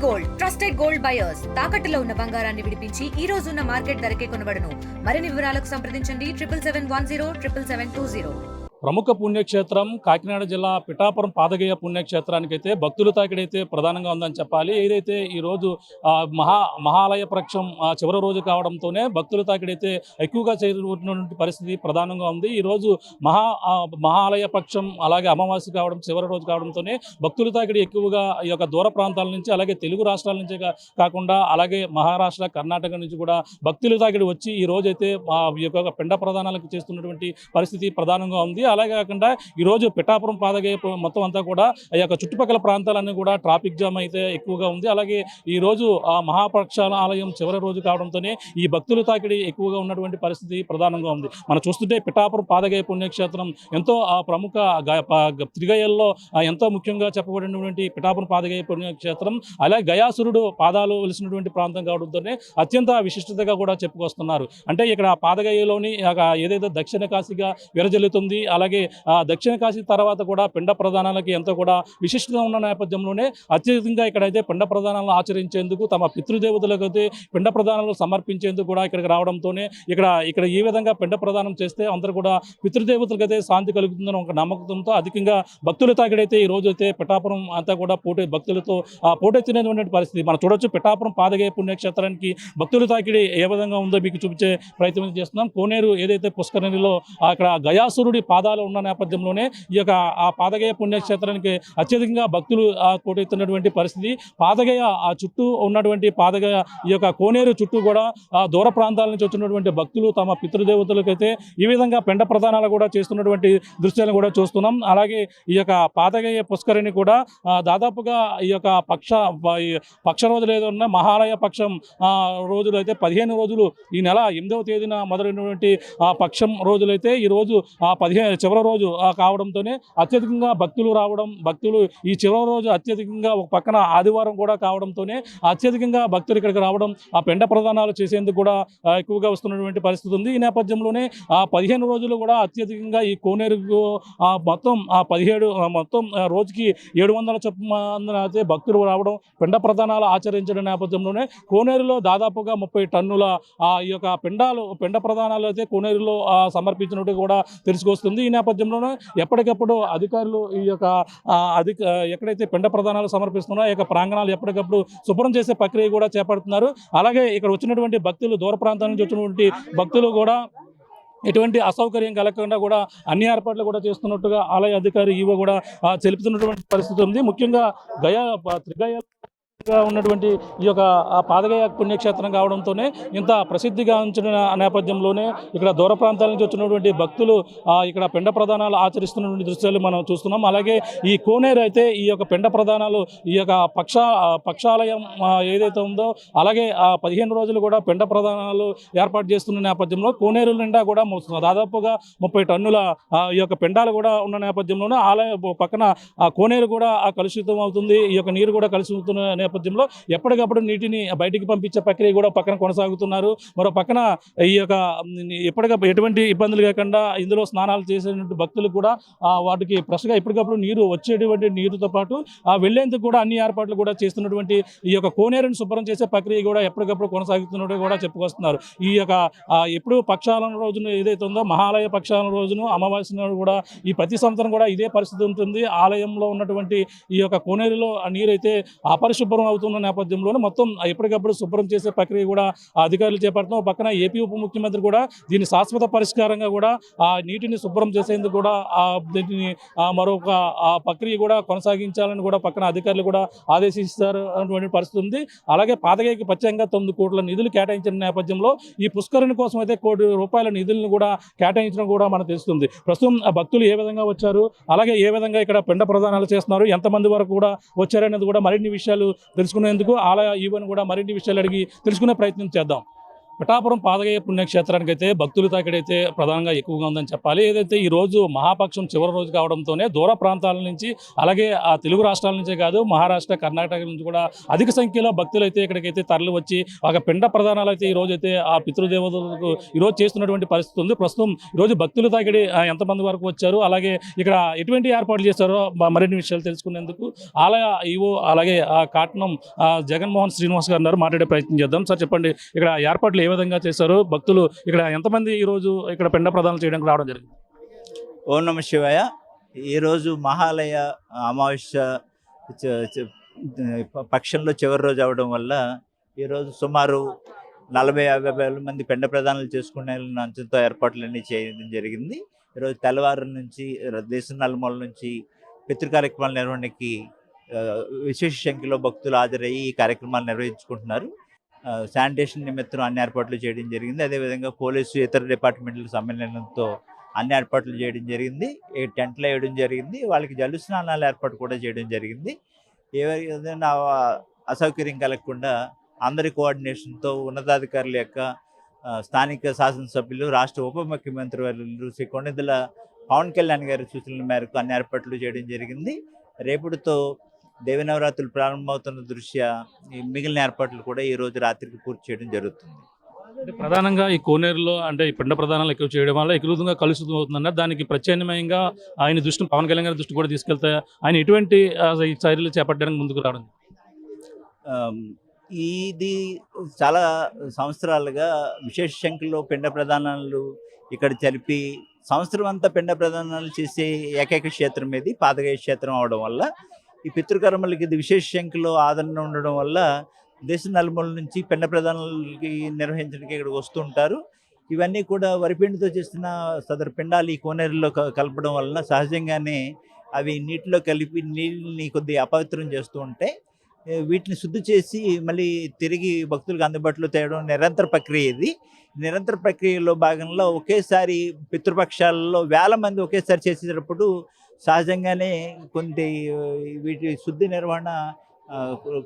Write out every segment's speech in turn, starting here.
Gold trusted gold buyers తాకట్టులో ఉన్న బంగారాన్ని విడిపించి ఈ రోజు ఉన్న మార్కెట్ ధరకే కొనబడును. మరిన్ని వివరాలకు సంప్రదించండి 7771077720. ప్రముఖ పుణ్యక్షేత్రం కాకినాడ జిల్లా పిఠాపురం పాదగయ పుణ్యక్షేత్రానికైతే భక్తుల తాకిడైతే ప్రధానంగా ఉందని చెప్పాలి. ఏదైతే ఈరోజు మహాలయ పక్షం చివరి రోజు కావడంతోనే భక్తుల తాకిడైతే ఎక్కువగా చేరుకుంటున్నటువంటి పరిస్థితి ప్రధానంగా ఉంది. ఈరోజు మహాలయ పక్షం అలాగే అమావాస్య కావడం చివరి రోజు కావడంతోనే భక్తుల తాకిడి ఎక్కువగా ఈ యొక్క దూర ప్రాంతాల నుంచి అలాగే తెలుగు రాష్ట్రాల నుంచి కాకుండా అలాగే మహారాష్ట్ర కర్ణాటక నుంచి కూడా భక్తుల తాకిడి వచ్చి ఈ రోజైతే ఈ యొక్క పిండ ప్రదానాలకు చేస్తున్నటువంటి పరిస్థితి ప్రధానంగా ఉంది. అలాగే కాకుండా ఈరోజు పిఠాపురం పాదగయ మొత్తం అంతా కూడా ఈ యొక్క చుట్టుపక్కల ప్రాంతాలన్నీ కూడా ట్రాఫిక్ జామ్ అయితే ఎక్కువగా ఉంది. అలాగే ఈరోజు మహాపక్షాల ఆలయం చివరి రోజు కావడంతోనే ఈ భక్తుల తాకిడి ఎక్కువగా ఉన్నటువంటి పరిస్థితి ప్రధానంగా ఉంది. మనం చూస్తుంటే పిఠాపురం పాదగయ పుణ్యక్షేత్రం ఎంతో ప్రముఖ త్రిగయల్లో ఎంతో ముఖ్యంగా చెప్పబడినటువంటి పిఠాపురం పాదగయ పుణ్యక్షేత్రం అలాగే గయాసురుడు పాదాలు వెలిసినటువంటి ప్రాంతం కావడంతోనే అత్యంత విశిష్టతగా కూడా చెప్పుకొస్తున్నారు. అంటే ఇక్కడ పాదగయలోని ఏదైతే దక్షిణ కాశీగా విరజల్లుతుంది. అలాగే దక్షిణ కాశీ తర్వాత కూడా పిండ ప్రదానాలకి ఎంతో కూడా విశిష్టత ఉన్న నేపథ్యంలోనే అత్యధికంగా ఇక్కడైతే పిండ ప్రదానాలను ఆచరించేందుకు తమ పితృదేవతలకు అయితే పిండ ప్రదానాలు సమర్పించేందుకు కూడా ఇక్కడికి రావడంతోనే ఇక్కడ ఈ విధంగా పిండ ప్రదానం చేస్తే అందరూ కూడా పితృదేవతలకు అయితే శాంతి కలుగుతుందని ఒక నమ్మకంతో అధికంగా భక్తుల తాకిడైతే ఈ రోజు అయితే పిఠాపురం అంతా కూడా భక్తులతో పోటెత్తినటువంటి పరిస్థితి మనం చూడొచ్చు. పిఠాపురం పాదగయ పుణ్యక్షేత్రానికి భక్తుల తాకిడి ఏ విధంగా ఉందో మీకు చూపించే ప్రయత్నం చేస్తున్నాం. కోనేరు ఏదైతే పుష్కరిణిలో అక్కడ గయాసురుడి పాదాలు ఉన్న నేపథ్యంలోనే ఈ యొక్క పాదగయ పుణ్యక్షేత్రానికి అత్యధికంగా భక్తులు పోటెత్తున్నటువంటి పరిస్థితి. పాదగయ చుట్టూ ఉన్నటువంటి పాదగయ ఈ యొక్క కోనేరు చుట్టూ కూడా దూర ప్రాంతాల నుంచి వచ్చినటువంటి భక్తులు తమ పితృదేవతలకైతే ఈ విధంగా పిండ ప్రదానాలు కూడా చేస్తున్నటువంటి దృశ్యాలను కూడా చూస్తున్నాం. అలాగే ఈ యొక్క పాదగయ పుష్కరిణి కూడా దాదాపుగా ఈ యొక్క పక్ష రోజులు ఏదో ఉన్న మహాలయ పక్షం రోజులు అయితే 15 రోజులు ఈ నెల 8వ తేదీన మొదలైనటువంటి పక్షం రోజులైతే ఈరోజు 15 చివరి రోజు కావడంతోనే అత్యధికంగా భక్తులు రావడం భక్తులు ఈ చివరి రోజు అత్యధికంగా ఒక పక్కన ఆదివారం కూడా కావడంతోనే అత్యధికంగా భక్తులు ఇక్కడికి రావడం పిండ ప్రదానాలు చేసేందుకు కూడా ఎక్కువగా వస్తున్నటువంటి పరిస్థితి ఉంది. ఈ నేపథ్యంలోనే 15 రోజులు కూడా అత్యధికంగా ఈ కోనేరు మొత్తం 17 మొత్తం రోజుకి 700 చొప్పున అయితే భక్తులు రావడం పిండ ప్రదానాలు ఆచరించడం నేపథ్యంలోనే కోనేరులో దాదాపుగా 30 టన్నుల ఈ యొక్క పిండ ప్రదానాలు అయితే కోనేరులో సమర్పించినట్టు కూడా తెలుసుకొస్తుంది. ఈ నేపథ్యంలోనే ఎప్పటికప్పుడు అధికారులు ఈ యొక్క ఎక్కడైతే పిండ ప్రదానాలు సమర్పిస్తున్నారో ఈ యొక్క ప్రాంగణాలు ఎప్పటికప్పుడు శుభ్రం చేసే ప్రక్రియ కూడా చేపడుతున్నారు. అలాగే ఇక్కడ వచ్చినటువంటి భక్తులు దూర ప్రాంతాల నుంచి వచ్చినటువంటి భక్తులు కూడా ఎటువంటి అసౌకర్యం కలగకుండా కూడా అన్ని ఏర్పాట్లు కూడా చేస్తున్నట్టుగా ఆలయ అధికారి ఈవో కూడా తెలుపుతున్నటువంటి పరిస్థితి ఉంది. ముఖ్యంగా త్రిగయ ఉన్నటువంటి ఈ యొక్క పాదగయ పుణ్యక్షేత్రం కావడంతోనే ఇంత ప్రసిద్ధిగాంచిన నేపథ్యంలోనే ఇక్కడ దూర ప్రాంతాల నుంచి వచ్చినటువంటి భక్తులు ఇక్కడ పిండ ప్రదానాలు ఆచరిస్తున్నటువంటి దృశ్యాలు మనం చూస్తున్నాం. అలాగే ఈ కోనేరు అయితే ఈ యొక్క పిండ ప్రదానాలు ఈ యొక్క పక్షాలయం ఏదైతే ఉందో అలాగే 15 రోజులు కూడా పిండ ప్రదానాలు ఏర్పాటు చేస్తున్న నేపథ్యంలో కోనేరు నిండా కూడా దాదాపుగా 30 టన్నుల ఈ యొక్క పిండాలు కూడా ఉన్న నేపథ్యంలోనే ఆలయ పక్కన కోనేరు కూడా కలుషితం అవుతుంది. ఈ యొక్క నీరు కూడా కలుషితున్న నేపథ్యంలో ఎప్పటికప్పుడు నీటిని బయటికి పంపించే ప్రక్రియ కూడా పక్కన కొనసాగుతున్నారు. మరో పక్కన ఈ యొక్క ఎప్పటికప్పుడు ఎటువంటి ఇబ్బందులు కాకుండా ఇందులో స్నానాలు చేసేటువంటి భక్తులు కూడా వాటికి ఫ్రెష్గా ఎప్పటికప్పుడు నీరు వచ్చేటువంటి నీరుతో పాటు వెళ్లేందుకు కూడా అన్ని ఏర్పాట్లు కూడా చేస్తున్నటువంటి ఈ యొక్క కోనేరుని శుభ్రం చేసే ప్రక్రియ కూడా ఎప్పటికప్పుడు కొనసాగుతున్నట్టు కూడా చెప్పుకొస్తున్నారు. ఈ యొక్క ఎప్పుడు పక్షాల రోజున ఏదైతే ఉందో మహాలయ పక్షాల రోజును అమావాస్య కూడా ఈ ప్రతి సంవత్సరం కూడా ఇదే పరిస్థితి ఉంటుంది. ఆలయంలో ఉన్నటువంటి ఈ యొక్క కోనేరులో నీరైతే అపరిశుభ్రం అవుతున్న నేపథ్యంలోనే మొత్తం ఎప్పటికప్పుడు శుభ్రం చేసే ప్రక్రియ కూడా అధికారులు చేపడుతున్నారు. పక్కన ఏపీ ఉప ముఖ్యమంత్రి కూడా దీని శాశ్వత పరిష్కారంగా కూడా నీటిని శుభ్రం చేసేందుకు కూడా దీనిని మరొక ప్రక్రియ కూడా కొనసాగించాలని కూడా పక్కన అధికారులు కూడా ఆదేశిస్తారు అటువంటి పరిస్థితి ఉంది. అలాగే పాదగయకి ప్రత్యేకంగా 9 కోట్ల నిధులు కేటాయించిన నేపథ్యంలో ఈ పుష్కరిణి కోసం అయితే ₹1 కోటి నిధులను కూడా కేటాయించడం కూడా మనకు తెలుస్తుంది. ప్రస్తుతం భక్తులు ఏ విధంగా వచ్చారు అలాగే ఏ విధంగా ఇక్కడ పిండ ప్రదానాలు చేస్తున్నారు ఎంతమంది వరకు కూడా వచ్చారనేది కూడా మరిన్ని విషయాలు తెలుసుకునేందుకు ఆలయ ఈవోని కూడా మరిన్ని విషయాలు అడిగి తెలుసుకునే ప్రయత్నం చేద్దాం. పిఠాపురం పాదగయ పుణ్యక్షేత్రానికి అయితే భక్తుల తాకిడైతే ప్రధానంగా ఎక్కువగా ఉందని చెప్పాలి. ఏదైతే ఈ రోజు మహాపక్షం చివరి రోజు కావడంతోనే దూర ప్రాంతాల నుంచి, అలాగే ఆ తెలుగు రాష్ట్రాల నుంచే కాదు, మహారాష్ట్ర, కర్ణాటక నుంచి కూడా అధిక సంఖ్యలో భక్తులు అయితే ఇక్కడికైతే తరలి వచ్చి ఒక పిండ ప్రదానాలు అయితే ఈ రోజు అయితే ఆ పితృదేవతలకు ఈరోజు చేస్తున్నటువంటి పరిస్థితి ఉంది. ప్రస్తుతం ఈరోజు భక్తుల తాకిడి ఎంతమంది వరకు వచ్చారు, అలాగే ఇక్కడ ఎటువంటి ఏర్పాట్లు చేశారో మరిన్ని విషయాలు తెలుసుకునేందుకు ఆలయ ఈవో అలాగే కాట్నం జగన్మోహన్ శ్రీనివాస్ గారు ఉన్నారు. మాట్లాడే ప్రయత్నం చేద్దాం. సార్ చెప్పండి, ఇక్కడ ఏర్పాట్లు ఏ విధంగా చేశారు, భక్తులు ఇక్కడ ఎంతమంది ఈరోజు ఇక్కడ పిండ ప్రదానం చేయడానికి రావడం జరిగింది? ఓం నమ శివాయ. ఈరోజు మహాలయ అమావాస్య పక్షంలో చివరి రోజు అవడం వల్ల ఈరోజు సుమారు 40-50 వేల మంది పిండ ప్రదానాలు చేసుకునే అంచంతో ఏర్పాట్లన్నీ చేయడం జరిగింది. ఈరోజు తెల్లవారు నుంచి దేశం నలుమూల నుంచి పితృ కార్యక్రమాల నిర్వహణకి విశేష సంఖ్యలో భక్తులు హాజరయ్యి ఈ కార్యక్రమాలు నిర్వహించుకుంటున్నారు. శానిటేషన్ నిమిత్తం అన్ని ఏర్పాట్లు చేయడం జరిగింది. అదేవిధంగా పోలీసు ఇతర డిపార్ట్మెంట్ల సమ్మేళనంతో అన్ని ఏర్పాట్లు చేయడం జరిగింది. టెంట్లు వేయడం జరిగింది. వాళ్ళకి జల్లు స్నానాల ఏర్పాటు కూడా చేయడం జరిగింది. ఏదైనా అసౌకర్యం కలగకుండా అందరి కోఆర్డినేషన్తో ఉన్నతాధికారుల యొక్క స్థానిక శాసనసభ్యులు, రాష్ట్ర ఉప ముఖ్యమంత్రి వర్యులు శ్రీ కొణిదెల పవన్ కళ్యాణ్ గారి సూచనల మేరకు అన్ని ఏర్పాట్లు చేయడం జరిగింది. రేపటితో దేవి నవరాత్రులు ప్రారంభమవుతున్న దృష్ట్యా ఈ మిగిలిన ఏర్పాట్లు కూడా ఈ రోజు రాత్రికి పూర్తి చేయడం జరుగుతుంది. అంటే ప్రధానంగా ఈ కోనేరులో అంటే ఈ పిండ ప్రదానాలు ఎక్కువ చేయడం వల్ల ఎక్కువగా కలుషితం అవుతుందన్నారు. దానికి ప్రత్యామ్నాయంగా ఆయన దృష్టి, పవన్ కళ్యాణ్ గారి దృష్టి కూడా తీసుకెళ్తే ఆయన ఎటువంటి చర్యలు చేపట్టడానికి ముందుకు రావడం? ఇది చాలా సంవత్సరాలుగా విశేష సంఖ్యలో పిండ ప్రదానాలు ఇక్కడ జరిపి సంవత్సరం అంతా పిండ ప్రదానాలు చేసే ఏకైక క్షేత్రం ఇది పాదగయ క్షేత్రం అవడం వల్ల ఈ పితృకర్మలకి ఇది విశేష సంఖ్యలో ఆదరణ ఉండడం వల్ల దేశ నలుమూల నుంచి పిండ ప్రదానాలకి నిర్వహించడానికి ఇక్కడికి వస్తుంటారు. ఇవన్నీ కూడా వరిపిండితో చేసిన సదరు పిండాలు ఈ కోనేరులో కలపడం వలన సహజంగానే అవి నీటిలో కలిపి నీళ్ళని కొద్దిగా అపవిత్రం చేస్తూ ఉంటాయి. వీటిని శుద్ధి చేసి మళ్ళీ తిరిగి భక్తులకు అందుబాటులో తేవడం నిరంతర ప్రక్రియ. ఇది నిరంతర ప్రక్రియలో భాగంలో ఒకేసారి పితృపక్షాలలో వేల మంది ఒకేసారి చేసేటప్పుడు సహజంగానే వీటి శుద్ధి నిర్వహణ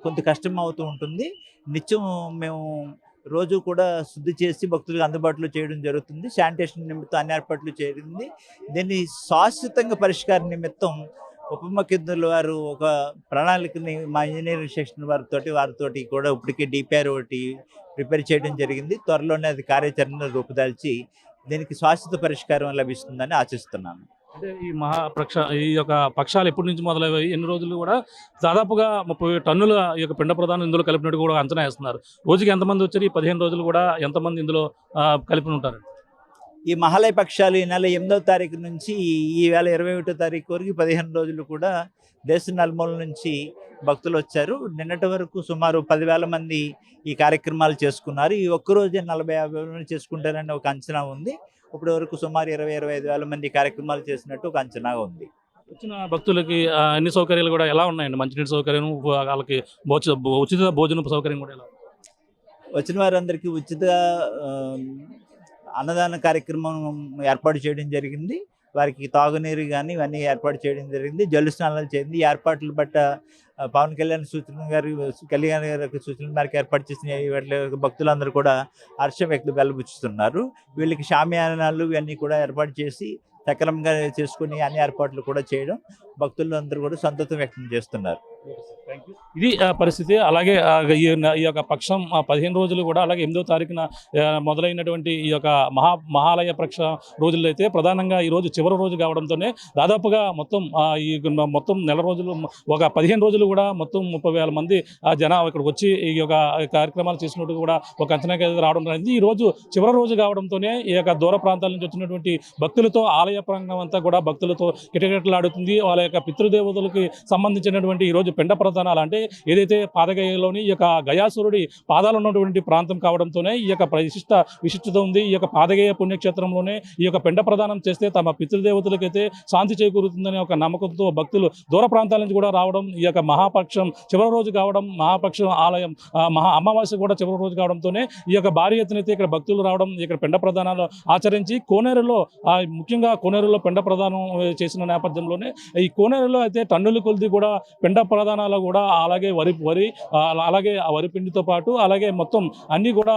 కొంత కష్టం అవుతూ ఉంటుంది. నిత్యం మేము రోజు కూడా శుద్ధి చేసి భక్తులకు అందుబాటులో చేయడం జరుగుతుంది. శానిటేషన్ నిమిత్తం అన్ని ఏర్పాట్లు చేరింది. దీన్ని శాశ్వతంగా పరిష్కార నిమిత్తం ఉప ముఖ్యమంత్రుల వారు ఒక ప్రణాళికని మా ఇంజనీరింగ్ సెక్షన్ వారితోటి కూడా ఇప్పటికే డిపిఆర్ ఒకటి ప్రిపేర్ చేయడం జరిగింది. త్వరలోనే అది కార్యాచరణ రూపుదాల్చి దీనికి శాశ్వత పరిష్కారం లభిస్తుందని ఆశిస్తున్నాను. అంటే ఈ యొక్క పక్షాలు ఎప్పటి నుంచి మొదలయ్యాయి, ఎన్ని రోజులు కూడా దాదాపుగా 30 టన్నుల ఈ యొక్క పిండ ప్రదానం ఇందులో కలిపినట్టు కూడా అంచనా వేస్తున్నారు. రోజుకి ఎంతమంది వచ్చారు? ఈ 15 రోజులు కూడా ఎంతమంది ఇందులో కలిపి ఉంటారు? ఈ మహాలయ పక్షాలు ఈ నెల 8వ తారీఖు నుంచి ఈ వేళ 21వ తారీఖు వరకు 15 రోజులు కూడా దేశ నలుమూల నుంచి భక్తులు వచ్చారు. నిన్నటి వరకు సుమారు 10,000 మంది ఈ కార్యక్రమాలు చేసుకున్నారు. ఈ ఒక్కరోజే 40-50 మంది చేసుకుంటారని ఒక అంచనా ఉంది. ఇప్పటి వరకు సుమారు 20-25 వేల మంది కార్యక్రమాలు చేసినట్టు ఒక అంచనా ఉంది. వచ్చిన భక్తులకి అన్ని సౌకర్యాలు కూడా ఎలా ఉన్నాయండి? మంచినీటి సౌకర్యం, వాళ్ళకి ఉచిత భోజన సౌకర్యం కూడా ఎలా? వచ్చిన వారందరికీ ఉచిత అన్నదాన కార్యక్రమం ఏర్పాటు చేయడం జరిగింది. వారికి తాగునీరు కానీ ఇవన్నీ ఏర్పాటు చేయడం జరిగింది. జల్లు స్నానాలు చేయింది. ఈ ఏర్పాట్లు బట్ట పవన్ కళ్యాణ్ గారి సూచనల మేరకు ఏర్పాటు చేసిన భక్తులందరూ కూడా హర్షం వెలిబుచ్చుతున్నారు. వీళ్ళకి షామియానాలు ఇవన్నీ కూడా ఏర్పాటు చేసి సక్రమంగా చేసుకుని అన్ని ఏర్పాట్లు కూడా చేయడం భక్తులందరూ కూడా సంతోషం వ్యక్తం చేస్తున్నారు. ఇది పరిస్థితి. అలాగే ఈ యొక్క పక్షం 15 రోజులు కూడా, అలాగే 8వ తారీఖున మొదలైనటువంటి ఈ యొక్క మహాలయ పక్ష రోజుల్లో అయితే ప్రధానంగా ఈ రోజు చివరి రోజు కావడంతోనే దాదాపుగా మొత్తం నెల రోజులు ఒక 15 రోజులు కూడా మొత్తం 30,000 మంది జనాలు ఇక్కడికి వచ్చి ఈ యొక్క కార్యక్రమాలు చేసినట్టు కూడా ఒక అంచనాకి రావడం జరిగింది. ఈ రోజు చివరి రోజు కావడంతోనే ఈ యొక్క దూర ప్రాంతాల నుంచి వచ్చినటువంటి భక్తులతో ఆలయ ప్రాంగణం అంతా కూడా భక్తులతో కిటకిటలాడుతుంది. వాళ్ళ యొక్క పితృదేవతలకి సంబంధించినటువంటి ఈ రోజు పిండ ప్రదానాలు అంటే ఏదైతే పాదగయలోని ఈ యొక్క గయాసురుడి పాదాలు ఉన్నటువంటి ప్రాంతం కావడంతోనే ఈ యొక్క విశిష్టత ఉంది. ఈ యొక్క పాదగయ పుణ్యక్షేత్రంలోనే ఈ యొక్క పిండ ప్రదానం చేస్తే తమ పితృదేవతలకైతే శాంతి చేకూరుతుందనే ఒక నమ్మకంతో భక్తులు దూర ప్రాంతాల నుంచి కూడా రావడం, ఈ యొక్క మహాపక్షం చివరి రోజు కావడం, మహాపక్షం ఆలయం అమావాస్య కూడా చివరి రోజు కావడంతోనే ఈ యొక్క భారీ ఎత్తున అయితే ఇక్కడ భక్తులు రావడం, ఇక్కడ పిండ ప్రదానాలు ఆచరించి కోనేరులో ముఖ్యంగా కోనేరులో పిండ ప్రదానం చేసిన నేపథ్యంలోనే ఈ కోనేరులో అయితే టన్నుల కొద్ది కూడా పిండ ప్రధానాలు కూడా అలాగే అలాగే ఆ వరి పిండితో పాటు అలాగే మొత్తం అన్నీ కూడా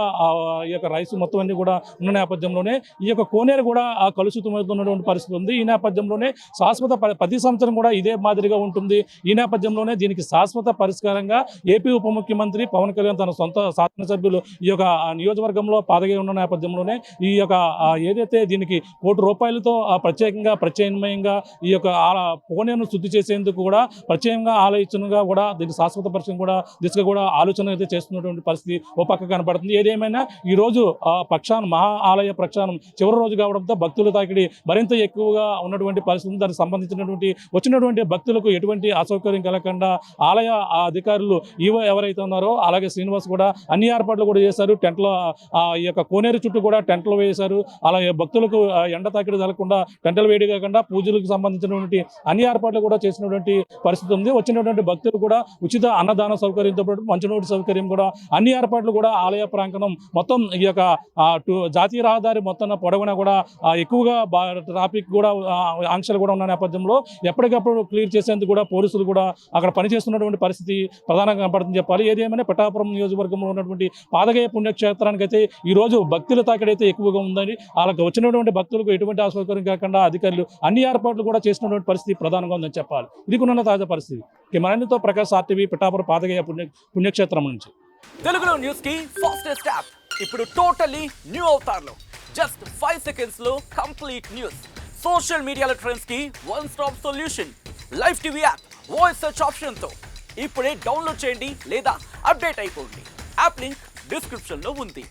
ఈ యొక్క రైస్ మొత్తం అన్ని కూడా ఉన్న నేపథ్యంలోనే ఈ యొక్క కోనేరు కూడా కలుషితమవుతున్నటువంటి పరిస్థితి ఉంది. ఈ నేపథ్యంలోనే శాశ్వత ప్రతి సంవత్సరం కూడా ఇదే మాదిరిగా ఉంటుంది. ఈ నేపథ్యంలోనే దీనికి శాశ్వత పరిష్కారంగా ఏపీ ఉప ముఖ్యమంత్రి పవన్ కళ్యాణ్ తన సొంత శాసనసభ్యులు ఈ యొక్క నియోజకవర్గంలో పాదగే ఉన్న నేపథ్యంలోనే ఈ యొక్క ఏదైతే దీనికి ₹1 ప్రత్యామ్నాయంగా ఈ యొక్క కోనేరును శుద్ధి చేసేందుకు కూడా ప్రత్యేకంగా ఆలోచనగా కూడా దీనికి శాశ్వత పరిశ్రమ కూడా దిశగా కూడా ఆలోచన అయితే చేస్తున్నటువంటి పరిస్థితి ఓ పక్క కనపడుతుంది. ఏదేమైనా ఈ రోజు మహా ఆలయ ప్రక్షాళన చివరి రోజు కావడంతో భక్తుల తాకిడి మరింత ఎక్కువగా ఉన్నటువంటి పరిస్థితి. దానికి సంబంధించినటువంటి వచ్చినటువంటి భక్తులకు ఎటువంటి అసౌకర్యం కలగకుండా ఆలయ అధికారులు ఎవరైతే ఉన్నారో అలాగే శ్రీనివాస్ కూడా అన్ని ఏర్పాట్లు కూడా చేశారు. టెంట్లో ఈ యొక్క కోనేరు చుట్టూ కూడా టెంట్లు వేశారు. అలాగే భక్తులకు ఎండ తాకిడి జరగకుండా టెంటలు వేడి కాకుండా పూజలకు సంబంధించినటువంటి అన్ని ఏర్పాట్లు కూడా చేసినటువంటి పరిస్థితి ఉంది. వచ్చినటువంటి భక్తులు కూడా ఉచిత అన్నదాన సౌకర్యంతో పాటు మంచినీటి సౌకర్యం కూడా అన్ని ఏర్పాట్లు కూడా ఆలయ ప్రాంగణం మొత్తం ఈ యొక్క జాతీయ రహదారి మొత్తం పొడవునా కూడా ఎక్కువగా ట్రాఫిక్ కూడా ఆంక్షలు కూడా ఉన్న నేపథ్యంలో ఎప్పటికప్పుడు క్లియర్ చేసేందుకు కూడా పోలీసులు కూడా అక్కడ పనిచేస్తున్నటువంటి పరిస్థితి ప్రధానంగా కనపడుతుంది చెప్పాలి. ఏదేమైనా పిఠాపురం నియోజకవర్గంలో ఉన్నటువంటి పాదగయ పుణ్యక్షేత్రానికి అయితే ఈ రోజు భక్తుల తాకిడైతే ఎక్కువగా ఉందని అలాగే వచ్చినటువంటి భక్తులకు ఎటువంటి అసౌకర్యం కాకుండా అధికారులు అన్ని ఏర్పాట్లు కూడా చేసినటువంటి పరిస్థితి ప్రధానంగా ఉందని చెప్పాలి. ఇది కూడా తాజా పరిస్థితి. మరణితో ప్రకాష్ RTV పిఠాపురం పాదగయ పుణ్యక్షేత్రం నుంచి. తెలుగులో న్యూస్ కి ఫాస్టెస్ట్ యాప్ ఇప్పుడు టోటల్లీ న్యూ అవతార్లో జస్ట్ 5 seconds లో కంప్లీట్ న్యూస్. సోషల్ మీడియాలో ట్రెండ్స్ కి one stop solution. Live TV app voice search option తో ఇప్పుడే డౌన్లోడ్ చేయండి లేదా అప్డేట్ అయిపోండి. యాప్ లింక్ డిస్క్రిప్షన్ లో ఉంది.